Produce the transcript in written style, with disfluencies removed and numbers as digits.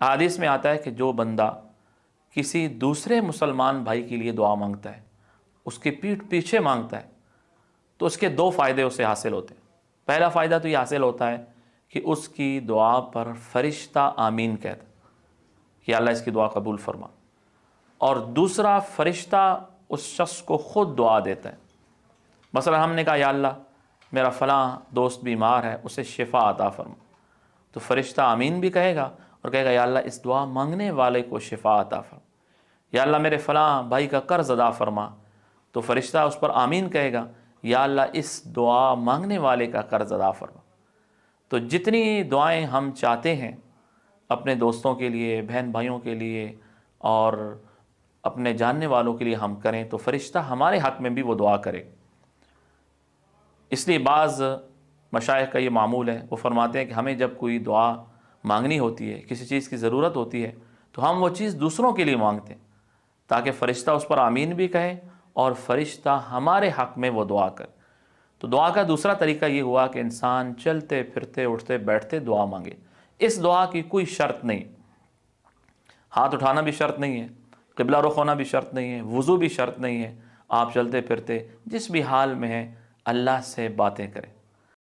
حدیث میں آتا ہے کہ جو بندہ کسی دوسرے مسلمان بھائی کے لیے دعا مانگتا ہے، اس کے پیٹھ پیچھے مانگتا ہے، تو اس کے دو فائدے اسے حاصل ہوتے ہیں۔ پہلا فائدہ تو یہ حاصل ہوتا ہے کہ اس کی دعا پر فرشتہ آمین کہتا ہے کہ اللہ اس کی دعا قبول فرما، اور دوسرا فرشتہ اس شخص کو خود دعا دیتا ہے۔ مثلا ہم نے کہا یا اللہ میرا فلاں دوست بیمار ہے، اسے شفا عطا فرما، تو فرشتہ آمین بھی کہے گا اور کہے گا یا اللہ اس دعا مانگنے والے کو شفا عطا فرما۔ یا اللہ میرے فلاں بھائی کا قرض ادا فرما، تو فرشتہ اس پر آمین کہے گا یا اللہ اس دعا مانگنے والے کا قرض ادا فرما۔ تو جتنی دعائیں ہم چاہتے ہیں اپنے دوستوں کے لیے، بہن بھائیوں کے لیے اور اپنے جاننے والوں کے لیے ہم کریں تو فرشتہ ہمارے حق میں بھی وہ دعا کرے۔ اس لیے بعض مشائخ کا یہ معمول ہے، وہ فرماتے ہیں کہ ہمیں جب کوئی دعا مانگنی ہوتی ہے، کسی چیز کی ضرورت ہوتی ہے، تو ہم وہ چیز دوسروں کے لیے مانگتے ہیں تاکہ فرشتہ اس پر آمین بھی کہے اور فرشتہ ہمارے حق میں وہ دعا کرے۔ تو دعا کا دوسرا طریقہ یہ ہوا کہ انسان چلتے پھرتے اٹھتے بیٹھتے دعا مانگے۔ اس دعا کی کوئی شرط نہیں، ہاتھ اٹھانا بھی شرط نہیں ہے، قبلہ رخ ہونا بھی شرط نہیں ہے، وضو بھی شرط نہیں ہے، آپ چلتے پھرتے جس بھی حال میں ہیں اللہ سے باتیں کریں۔